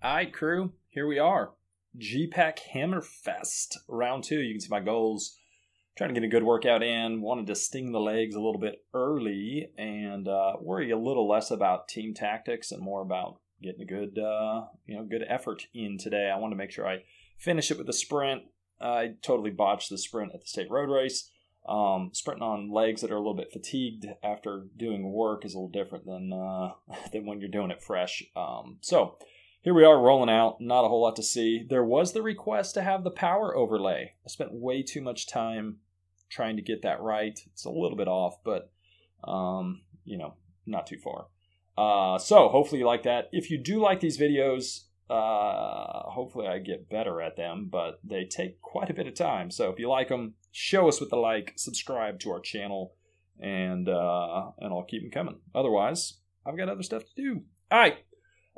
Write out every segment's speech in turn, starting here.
All right, crew, here we are. GPAC Hammerfest, round 2. You can see my goals. Trying to get a good workout in. Wanted to sting the legs a little bit early and worry a little less about team tactics and more about getting a good, good effort in today. I wanted to make sure I finish it with a sprint. I totally botched the sprint at the state road race. Sprinting on legs that are a little bit fatigued after doing work is a little different than when you're doing it fresh. So here we are rolling out. Not a whole lot to see. There was the request to have the power overlay. I spent way too much time trying to get that right. It's a little bit off, but not too far. So hopefully you like that. If you do like these videos, hopefully I get better at them, but they take quite a bit of time. So if you like them, show us with the like, subscribe to our channel, and I'll keep them coming. Otherwise, I've got other stuff to do. All right.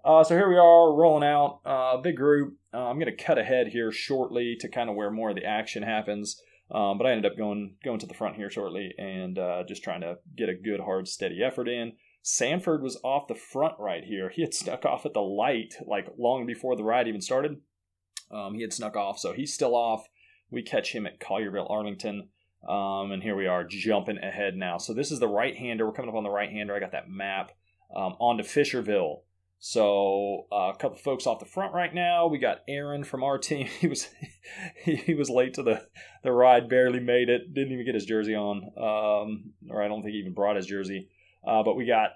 So here we are rolling out, big group. I'm going to cut ahead here shortly to kind of where more of the action happens. But I ended up going to the front here shortly and just trying to get a good, hard, steady effort in. Sanford was off the front right here. He had snuck off at the light like long before the ride even started. He had snuck off, so he's still off. We catch him at Collierville, Arlington. And here we are jumping ahead now. So this is the right-hander. We're coming up on the right-hander. I got that map onto Fisherville. So a couple folks off the front right now. We got Aaron from our team. He was late to the ride, barely made it. Didn't even get his jersey on, or I don't think he even brought his jersey. But we got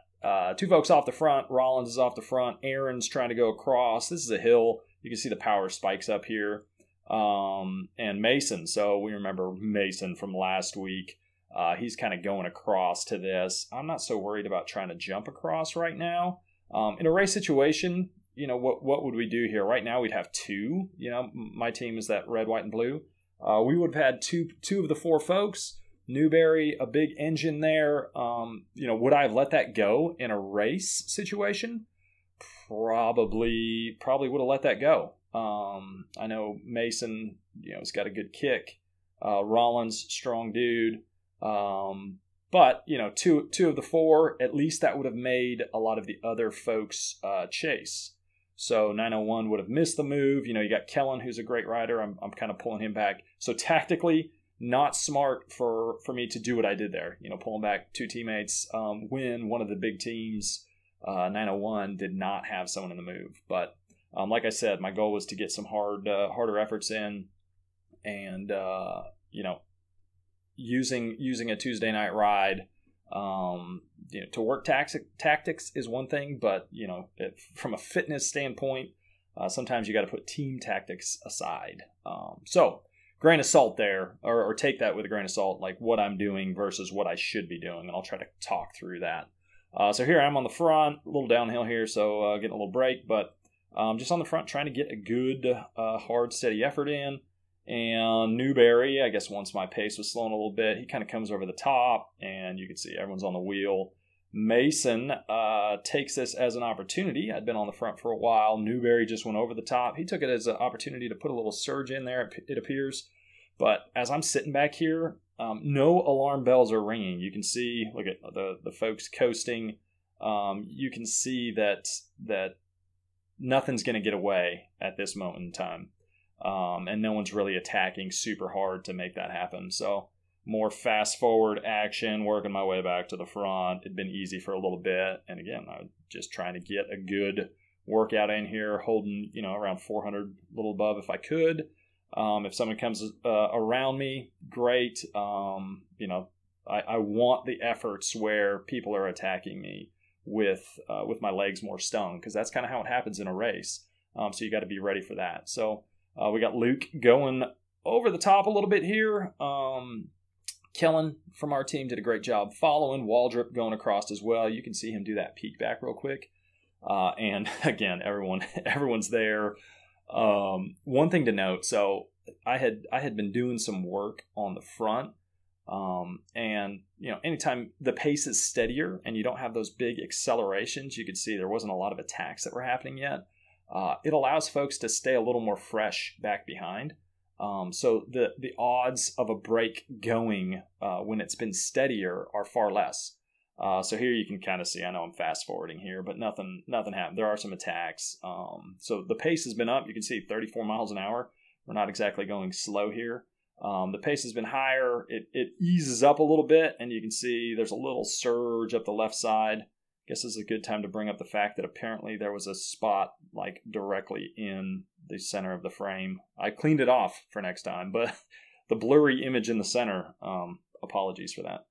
2 folks off the front. Rollins is off the front. Aaron's trying to go across. This is a hill. You can see the power spikes up here. And Mason. So we remember Mason from last week. He's kind of going across to this. I'm not so worried about trying to jump across right now. In a race situation, what would we do here? Right now we'd have 2. My team is that red, white, and blue. We would have had two of the 4 folks. Newberry, a big engine there. Would I have let that go in a race situation? Probably would have let that go. I know Mason, has got a good kick. Rollins, strong dude. But, 2 of the 4, at least that would have made a lot of the other folks chase. So 901 would have missed the move. You got Kellen, who's a great rider. I'm kind of pulling him back. So tactically, not smart for me to do what I did there. Pulling back 2 teammates when one of the big teams, 901, did not have someone in the move. But like I said, my goal was to get some harder efforts in and, using a Tuesday night ride, to work tactics is one thing, but from a fitness standpoint, sometimes you got to put team tactics aside. So grain of salt there, or take that with a grain of salt, like what I'm doing versus what I should be doing, and I'll try to talk through that. So here I am on the front, a little downhill here, so getting a little break, but just on the front, trying to get a good, hard, steady effort in. And Newberry, I guess once my pace was slowing a little bit, he kind of comes over the top, and you can see everyone's on the wheel. Mason takes this as an opportunity. I'd been on the front for a while. Newberry just went over the top. He took it as an opportunity to put a little surge in there, it appears. But as I'm sitting back here, no alarm bells are ringing. You can see, look at the folks coasting. You can see that nothing's going to get away at this moment in time. And no one's really attacking super hard to make that happen. So more fast forward action, working my way back to the front. It'd been easy for a little bit. And again, I was just trying to get a good workout in here, holding, around 400, a little above if I could. If someone comes around me, great. I want the efforts where people are attacking me with my legs more stung, because that's kind of how it happens in a race. So you got to be ready for that. So we got Luke going over the top a little bit here. Kellen from our team did a great job following. Waldrop going across as well. You can see him do that peek back real quick. And again, everyone's there. One thing to note, so I had been doing some work on the front. And anytime the pace is steadier and you don't have those big accelerations, you could see there wasn't a lot of attacks that were happening yet. It allows folks to stay a little more fresh back behind. So the odds of a break going when it's been steadier are far less. So here you can kind of see, I know I'm fast forwarding here, but nothing happened. There are some attacks. So the pace has been up. You can see 34 miles an hour. We're not exactly going slow here. The pace has been higher. It eases up a little bit, and you can see there's a little surge up the left side. Guess this is a good time to bring up the fact that apparently there was a spot like directly in the center of the frame. I cleaned it off for next time, but the blurry image in the center, apologies for that.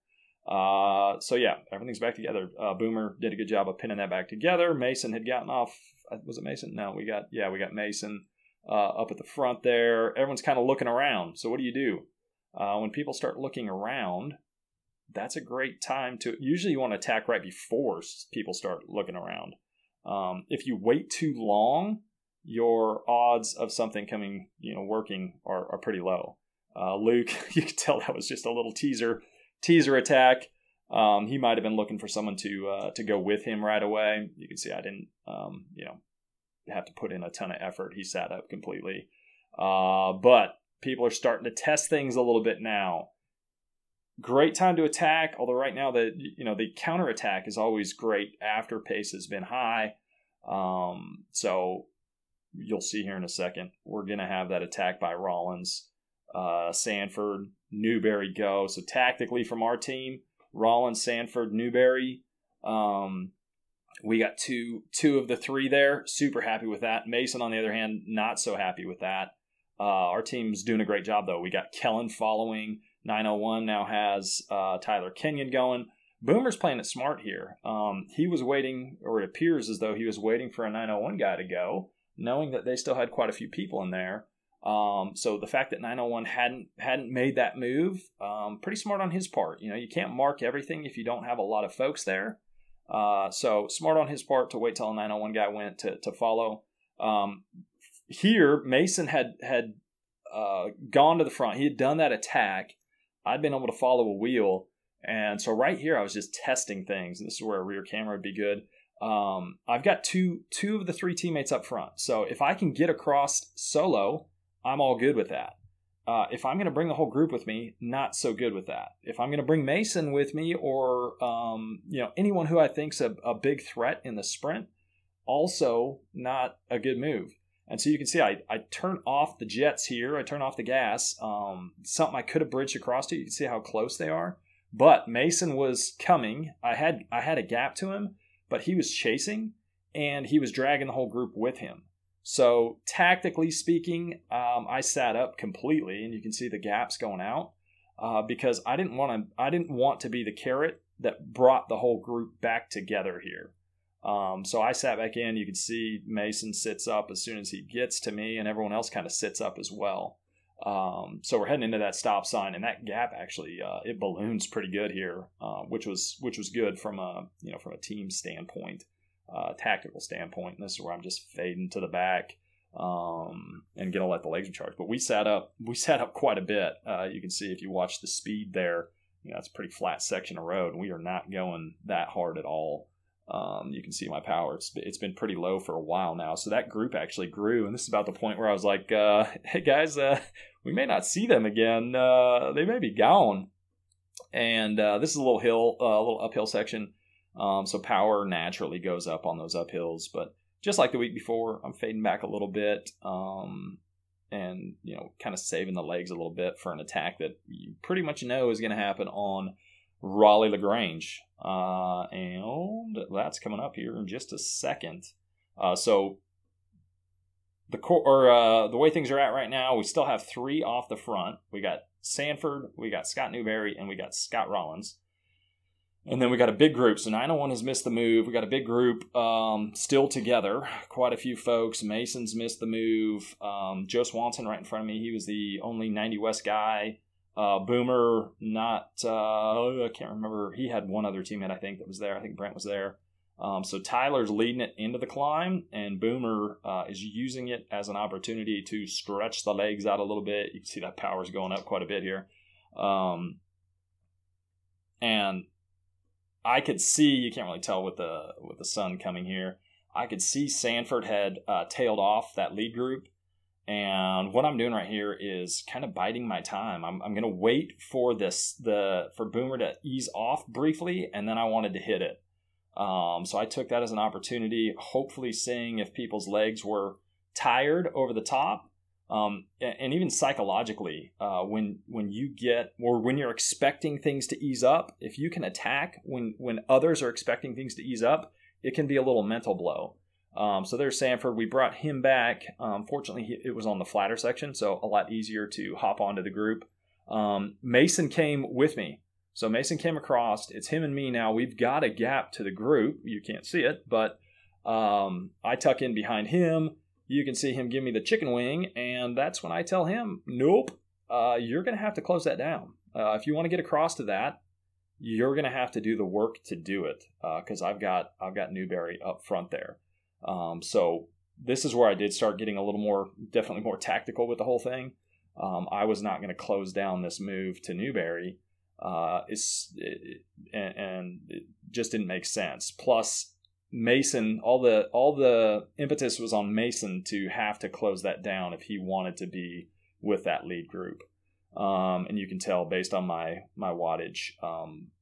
So yeah, everything's back together. Boomer did a good job of pinning that back together. Mason had gotten off. Was it Mason? No, we got Mason up at the front there. Everyone's kind of looking around. So what do? When people start looking around, that's a great time to, usually you want to attack right before people start looking around. If you wait too long, your odds of something coming, working are pretty low. Luke, you could tell that was just a little teaser attack. He might have been looking for someone to go with him right away. You can see I didn't, have to put in a ton of effort. He sat up completely. But people are starting to test things a little bit now. Great time to attack, although right now the counterattack is always great after pace has been high. So you'll see here in a second, we're going to have that attack by Rollins, Sanford, Newberry go. So tactically from our team, Rollins, Sanford, Newberry, we got two of the three there. Super happy with that. Mason, on the other hand, not so happy with that. Our team's doing a great job, though. We got Kellen following. 901 now has Tyler Kenyon going. Boomer's playing it smart here. He was waiting, or it appears as though he was waiting for a 901 guy to go, knowing that they still had quite a few people in there. So the fact that 901 hadn't made that move, pretty smart on his part. You can't mark everything if you don't have a lot of folks there. So smart on his part to wait till a 901 guy went to follow. Here, Mason had gone to the front. He had done that attack. I'd been able to follow a wheel. And so right here, I was just testing things. And this is where a rear camera would be good. I've got two of the three teammates up front. So if I can get across solo, I'm all good with that. If I'm going to bring the whole group with me, not so good with that. If I'm going to bring Mason with me or anyone who I think's a big threat in the sprint, also not a good move. And so you can see I turn off the jets here. I turn off the gas. Something I could have bridged across to. You can see how close they are. But Mason was coming. I had a gap to him, but he was chasing, and he was dragging the whole group with him. So tactically speaking, I sat up completely, and you can see the gaps going out because I didn't want to be the carrot that brought the whole group back together here. So I sat back in. You can see Mason sits up as soon as he gets to me, and everyone else kind of sits up as well. So we're heading into that stop sign, and that gap actually it balloons pretty good here, which was good from a team standpoint, tactical standpoint. And this is where I'm just fading to the back and gonna let the legs recharge. But we sat up quite a bit. You can see if you watch the speed there, it's a pretty flat section of road. We are not going that hard at all. You can see my power. It's been pretty low for a while now. So that group actually grew. And this is about the point where I was like, hey guys, we may not see them again. They may be gone. And this is a little uphill section. So power naturally goes up on those uphills. But just like the week before, I'm fading back a little bit. And, kind of saving the legs a little bit for an attack that you pretty much know is going to happen on Raleigh-LaGrange. And that's coming up here in just a second. So the way things are at right now, we still have three off the front. We got Sanford, we got Scott Newberry, and we got Scott Rollins. And then we got a big group. So 901 has missed the move. We got a big group still together. Quite a few folks. Mason's missed the move. Joe Swanson right in front of me. He was the only 90 West guy. Boomer, not, I can't remember. He had one other teammate, I think, that was there. I think Brent was there. So Tyler's leading it into the climb, and Boomer is using it as an opportunity to stretch the legs out a little bit. You can see that power's going up quite a bit here. And I could see, you can't really tell with the sun coming here, I could see Sanford had tailed off that lead group. And what I'm doing right here is kind of biding my time. I'm going to wait for for Boomer to ease off briefly, and then I wanted to hit it. So I took that as an opportunity, hopefully seeing if people's legs were tired over the top. And even psychologically, when you're expecting things to ease up, if you can attack when others are expecting things to ease up, it can be a little mental blow. So there's Sanford. We brought him back. Fortunately, it was on the flatter section, so a lot easier to hop onto the group. Mason came with me. So Mason came across. It's him and me now. We've got a gap to the group. You can't see it, but I tuck in behind him. You can see him give me the chicken wing, and that's when I tell him, nope, you're going to have to close that down. If you want to get across to that, you're going to have to do the work to do it, because I've got Newberry up front there. So this is where I did start getting a little definitely more tactical with the whole thing. I was not going to close down this move to Newberry, and it just didn't make sense. Plus, Mason, all the impetus was on Mason to have to close that down if he wanted to be with that lead group. And you can tell based on my wattage,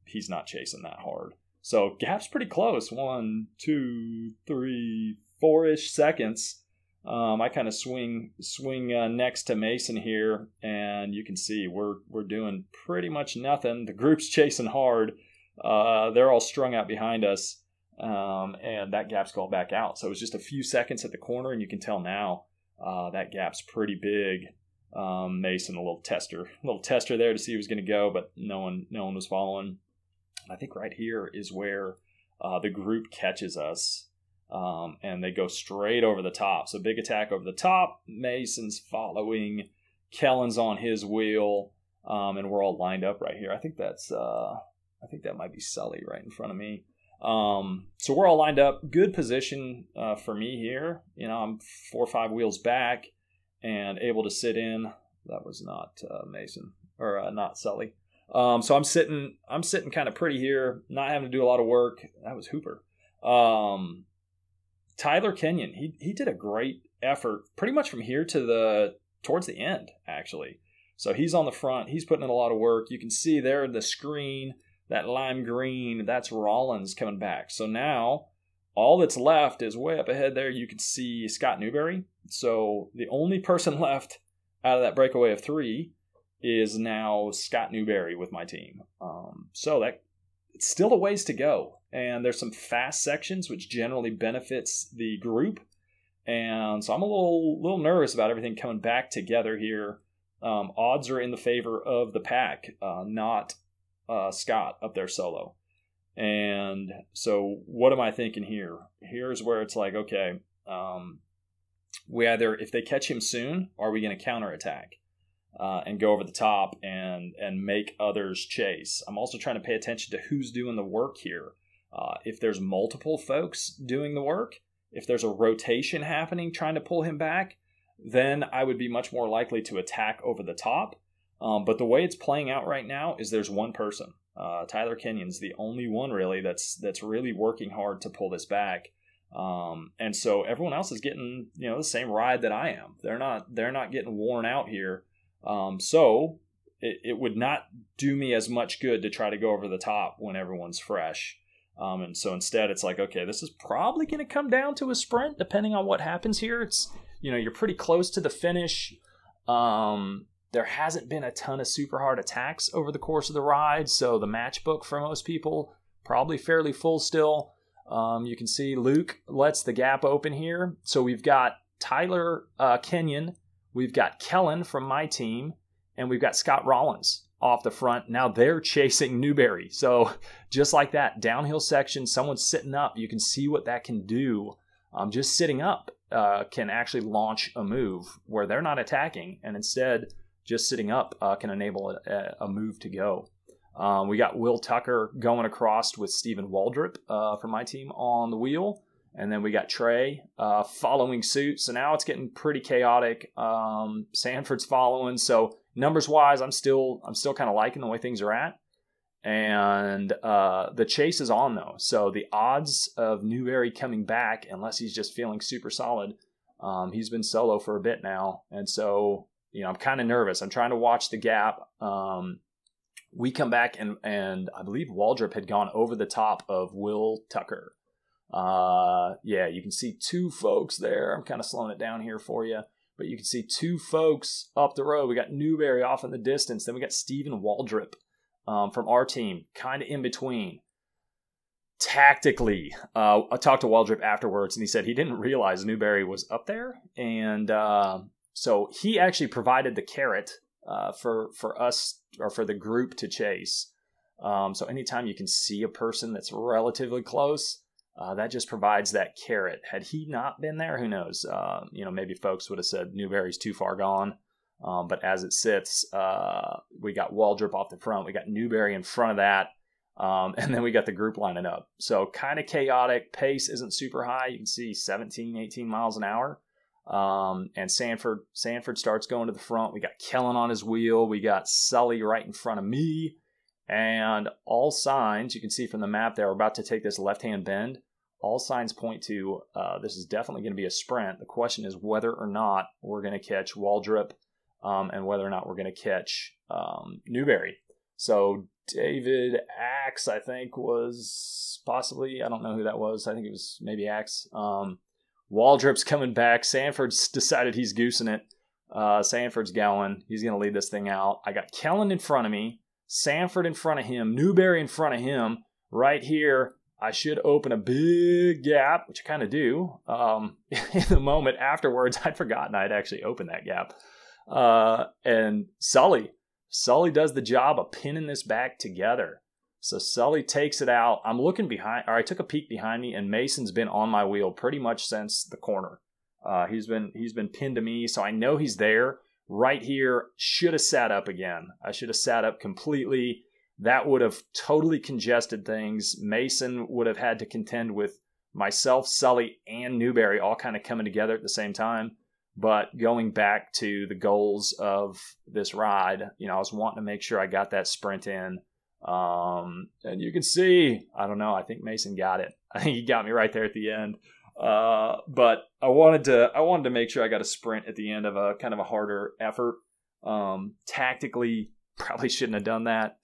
he's not chasing that hard. So gap's pretty close. 1, 2, 3, 4-ish seconds. I kind of swing next to Mason here, and you can see we're doing pretty much nothing. The group's chasing hard. They're all strung out behind us, and that gap's called back out. So it was just a few seconds at the corner, and you can tell now that gap's pretty big. Mason, a little tester there to see who was going to go, but no one was following. I think right here is where the group catches us, and they go straight over the top. So big attack over the top. Mason's following. Kellen's on his wheel, and we're all lined up right here. I think that might be Sully right in front of me. So we're all lined up. Good position for me here. You know, I'm 4 or 5 wheels back and able to sit in. That was not Mason or not Sully. So I'm sitting kind of pretty here, not having to do a lot of work. That was Hooper. Tyler Kenyon, he did a great effort pretty much from here to towards the end, actually. So he's on the front. He's putting in a lot of work. You can see there the screen, that lime green, that's Rollins coming back. So now all that's left is way up ahead there. You can see Scott Newberry. So the only person left out of that breakaway of 3 is now Scott Newberry with my team. So it's still a ways to go. And there's some fast sections, which generally benefits the group. And so I'm a little nervous about everything coming back together here. Odds are in the favor of the pack, not Scott up there solo. And so what am I thinking here? Here's where it's like, okay, we either, if they catch him soon, are we going to counterattack and go over the top and make others chase? I'm also trying to pay attention to who's doing the work here. If there's multiple folks doing the work, if there's a rotation happening trying to pull him back, then I would be much more likely to attack over the top. But the way it's playing out right now is there's one person. Tyler Kenyon's the only one really that's really working hard to pull this back. And so everyone else is getting, the same ride that I am. They're not getting worn out here. So it would not do me as much good to try to go over the top when everyone's fresh. And so instead it's like, okay, this is probably going to come down to a sprint depending on what happens here. It's, you're pretty close to the finish. There hasn't been a ton of super hard attacks over the course of the ride. So the match book for most people, probably fairly full still. You can see Luke lets the gap open here. So we've got Tyler Kenyon, we've got Kellen from my team, and we've got Scott Rollins off the front. Now they're chasing Newberry. So just like that, downhill section, someone's sitting up. You can see what that can do. Just sitting up can actually launch a move where they're not attacking, and instead just sitting up can enable a move to go. We got Will Tucker going across with Stephen Waldrop from my team on the wheel. And then we got Trey following suit. So now it's getting pretty chaotic. Sanford's following. So numbers-wise, I'm still kind of liking the way things are at. And the chase is on, though. So the odds of Newberry coming back, unless he's just feeling super solid, He's been solo for a bit now. And so, I'm kind of nervous. I'm trying to watch the gap. We come back and I believe Waldrop had gone over the top of Will Tucker. Yeah, you can see two folks there. I'm kind of slowing it down here for you. But you can see two folks up the road. We got Newberry off in the distance. Then we got Stephen Waldrop from our team, kind of in between. Tactically, I talked to Waldrop afterwards, and he said he didn't realize Newberry was up there. And so he actually provided the carrot for us, or for the group to chase. So anytime you can see a person that's relatively close, that just provides that carrot. Had he not been there, who knows? Maybe folks would have said Newberry's too far gone. But as it sits, we got Waldrop off the front. We got Newberry in front of that. And then we got the group lining up. So kind of chaotic. Pace isn't super high. You can see 17, 18 miles an hour. And Sanford starts going to the front. We got Kellen on his wheel. We got Sully right in front of me. And all signs, you can see from the map there, we're about to take this left-hand bend. All signs point to this is definitely going to be a sprint. The question is whether or not we're going to catch Waldrop and whether or not we're going to catch Newberry. So David Axe, I think, was possibly, I don't know who that was. I think it was maybe Axe. Waldrop's coming back. Sanford's decided he's goosing it. Sanford's going. He's going to lead this thing out. I got Kellen in front of me. Sanford in front of him. Newberry in front of him. Right here, I should open a big gap, which I kind of do. In the moment afterwards, I'd forgotten I'd actually opened that gap. And Sully does the job of pinning this back together. So Sully takes it out. I'm looking behind, or I took a peek behind me, and Mason's been on my wheel pretty much since the corner. He's been pinned to me, so I know he's there. Right here, should have sat up again. I should have sat up completely. That would have totally congested things. Mason would have had to contend with myself, Sully, and Newberry all kind of coming together at the same time. But going back to the goals of this ride, I was wanting to make sure I got that sprint in. And you can see, I don't know, I think Mason got it. I think he got me right there at the end. But I wanted to make sure I got a sprint at the end of a kind of a harder effort. Tactically, probably shouldn't have done that.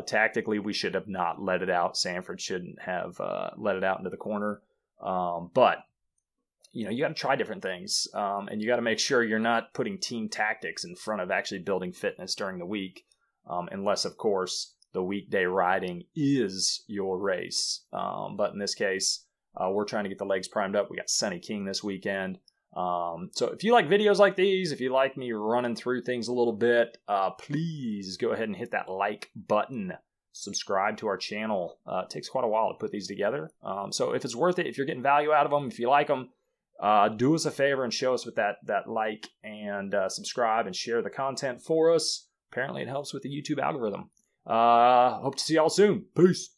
Tactically, we should have not let it out. Sanford shouldn't have let it out into the corner. But you got to try different things, and you got to make sure you're not putting team tactics in front of actually building fitness during the week, unless, of course, the weekday riding is your race. But in this case, we're trying to get the legs primed up. We got Sunny King this weekend. So if you like videos like these, if you like me running through things a little bit, please go ahead and hit that like button. Subscribe to our channel. It takes quite a while to put these together. So if it's worth it, if you're getting value out of them, if you like them, do us a favor and show us with that like and subscribe and share the content for us. Apparently it helps with the YouTube algorithm. Hope to see y'all soon. Peace.